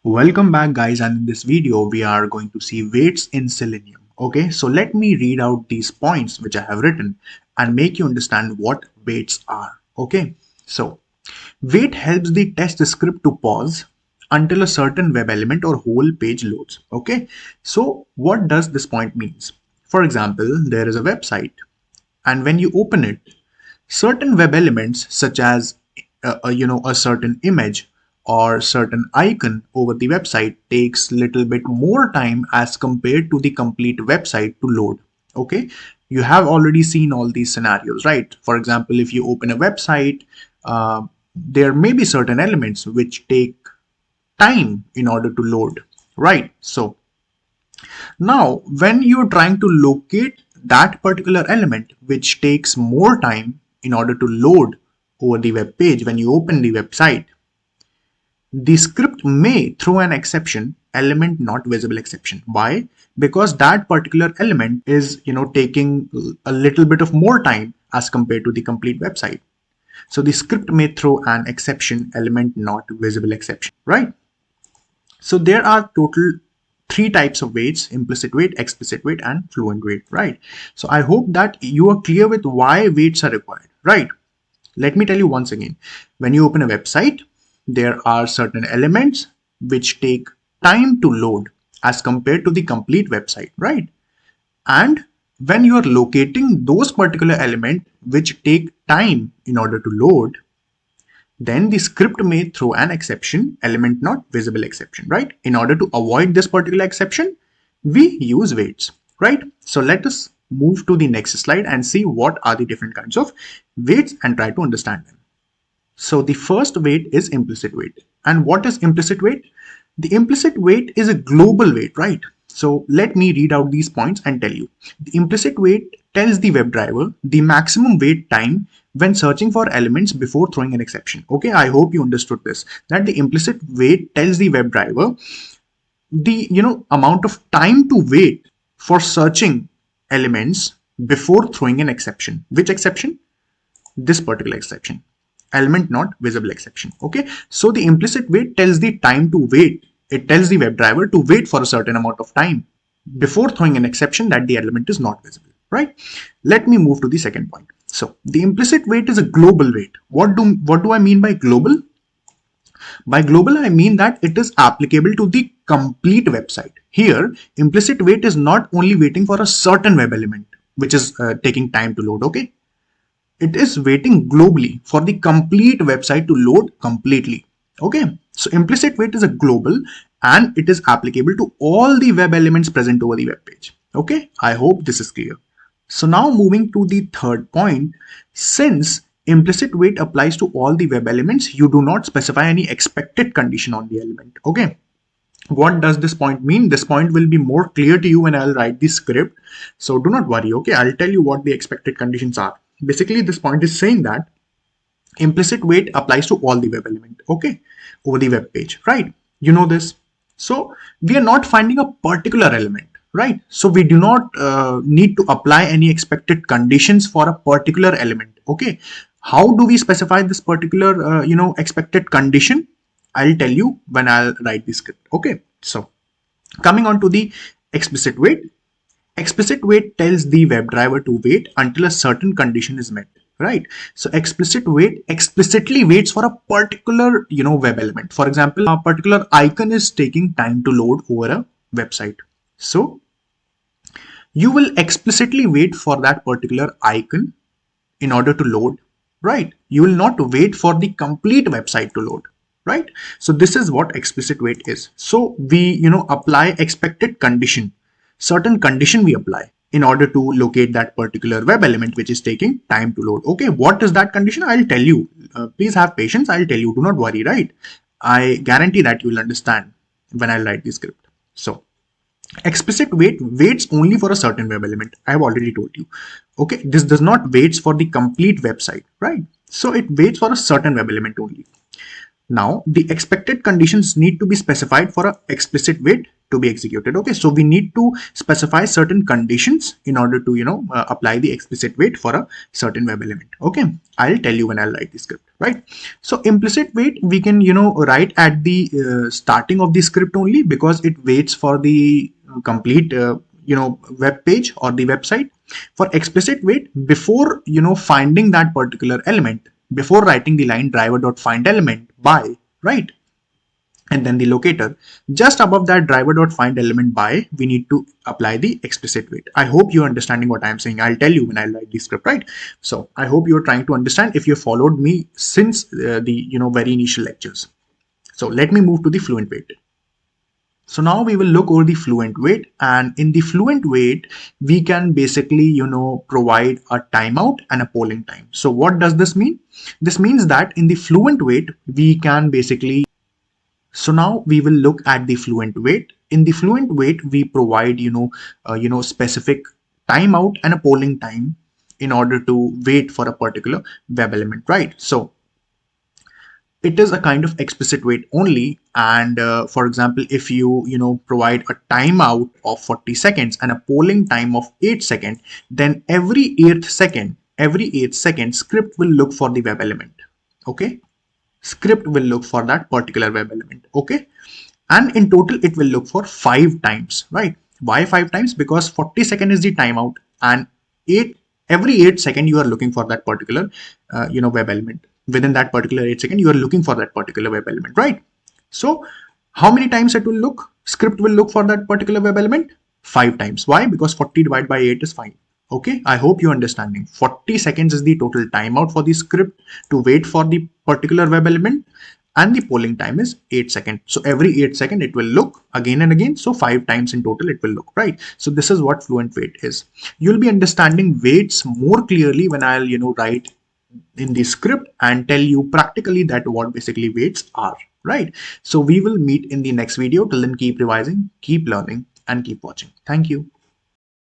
Welcome back guys, and in this video we are going to see weights in Selenium. Okay, so let me read out these points which I have written and make you understand what weights are. Okay, so wait helps the test script to pause until a certain web element or whole page loads. Okay, so what does this point means? For example, there is a website, and when you open it, certain web elements such as a certain image or certain icon over the website takes little bit more time as compared to the complete website to load. Okay, you have already seen all these scenarios, right? For example, if you open a website, there may be certain elements which take time in order to load, right? So now, when you're trying to locate that particular element which takes more time in order to load over the web page when you open the website, the script may throw an exception, element not visible exception. Why? Because that particular element is taking a little bit of more time as compared to the complete website. So the script may throw an exception, element not visible exception, right? So there are total three types of weights: implicit weight, explicit weight, and fluent weight, right? So I hope that you are clear with why weights are required, right? Let me tell you once again, when you open a website, there are certain elements which take time to load as compared to the complete website, right? And when you are locating those particular elements which take time in order to load, then the script may throw an exception, element not visible exception, right? In order to avoid this particular exception, we use weights, right? So let us move to the next slide and see what are the different kinds of weights and try to understand them. So the first weight is implicit weight. And what is implicit weight? The implicit weight is a global weight, right? So let me read out these points and tell you. The implicit weight tells the WebDriver the maximum wait time when searching for elements before throwing an exception. Okay, I hope you understood this. That the implicit wait tells the WebDriver the amount of time to wait for searching elements before throwing an exception. Which exception? This particular exception, element not visible exception. Okay, so the implicit wait tells the time to wait. It tells the WebDriver to wait for a certain amount of time before throwing an exception that the element is not visible, right? Let me move to the second point. So the implicit wait is a global wait. What do I mean by global? By global, I mean that it is applicable to the complete website. Here, implicit wait is not only waiting for a certain web element which is taking time to load. Okay, it is waiting globally for the complete website to load completely. Okay, so implicit wait is a global and it is applicable to all the web elements present over the web page. Okay, I hope this is clear. So now moving to the third point, since implicit wait applies to all the web elements, you do not specify any expected condition on the element. Okay, what does this point mean? This point will be more clear to you when I'll write the script. So do not worry. Okay, I'll tell you what the expected conditions are. Basically, this point is saying that implicit wait applies to all the web element, okay, over the web page, right? You know this. So we are not finding a particular element, right? So we do not need to apply any expected conditions for a particular element. Okay, how do we specify this particular expected condition? I'll tell you when I'll write the script. Okay, so coming on to the explicit wait. Explicit wait tells the WebDriver to wait until a certain condition is met, right? So explicit wait explicitly waits for a particular web element. For example, a particular icon is taking time to load over a website. So you will explicitly wait for that particular icon in order to load, right? You will not wait for the complete website to load, right? So this is what explicit wait is. So we apply expected condition, certain condition we apply in order to locate that particular web element which is taking time to load. Okay, what is that condition? I'll tell you. Please have patience. I'll tell you. Do not worry, right? I guarantee that you will understand when I write the script. So explicit wait waits only for a certain web element. I have already told you. Okay, this does not waits for the complete website, right? So it waits for a certain web element only. Now the expected conditions need to be specified for a explicit wait to be executed. Okay, so we need to specify certain conditions in order to apply the explicit wait for a certain web element. Okay, I'll tell you when I'll write the script. right? So implicit wait we can write at the starting of the script only, because it waits for the complete web page or the website. For explicit wait, before finding that particular element, before writing the line driver.find element by, right, and then the locator, just above that driver.find element by, we need to apply the explicit wait. I hope you're understanding what I'm saying. I'll tell you when I write the script, right? So I hope you're trying to understand if you followed me since the very initial lectures. So let me move to the fluent wait. So now we will look over the fluent wait, and in the fluent wait, we can basically, provide a timeout and a polling time. So what does this mean? This means that in the fluent wait, we can basically, so now we will look at the fluent wait. In the fluent wait, we provide, specific timeout and a polling time in order to wait for a particular web element, right? So it is a kind of explicit wait only. And for example, if you provide a timeout of 40 seconds and a polling time of 8 seconds, then every eighth second script will look for the web element. Okay, script will look for that particular web element. Okay, and in total it will look for 5 times, right? Why 5 times? Because 40 seconds is the timeout, and 8 every 8 seconds you are looking for that particular web element. Within that particular 8 seconds you are looking for that particular web element, right? So how many times it will look, script will look for that particular web element? 5 times. Why? Because 40 divided by 8 is 5. Okay, I hope you're understanding. 40 seconds is the total timeout for the script to wait for the particular web element, and the polling time is 8 seconds. So every 8 seconds it will look again and again. So 5 times in total it will look, right? So this is what fluent wait is. You'll be understanding waits more clearly when I'll write in the script and tell you practically that what basically waits are, right? So we will meet in the next video. Till then, keep revising, keep learning, and keep watching. Thank you.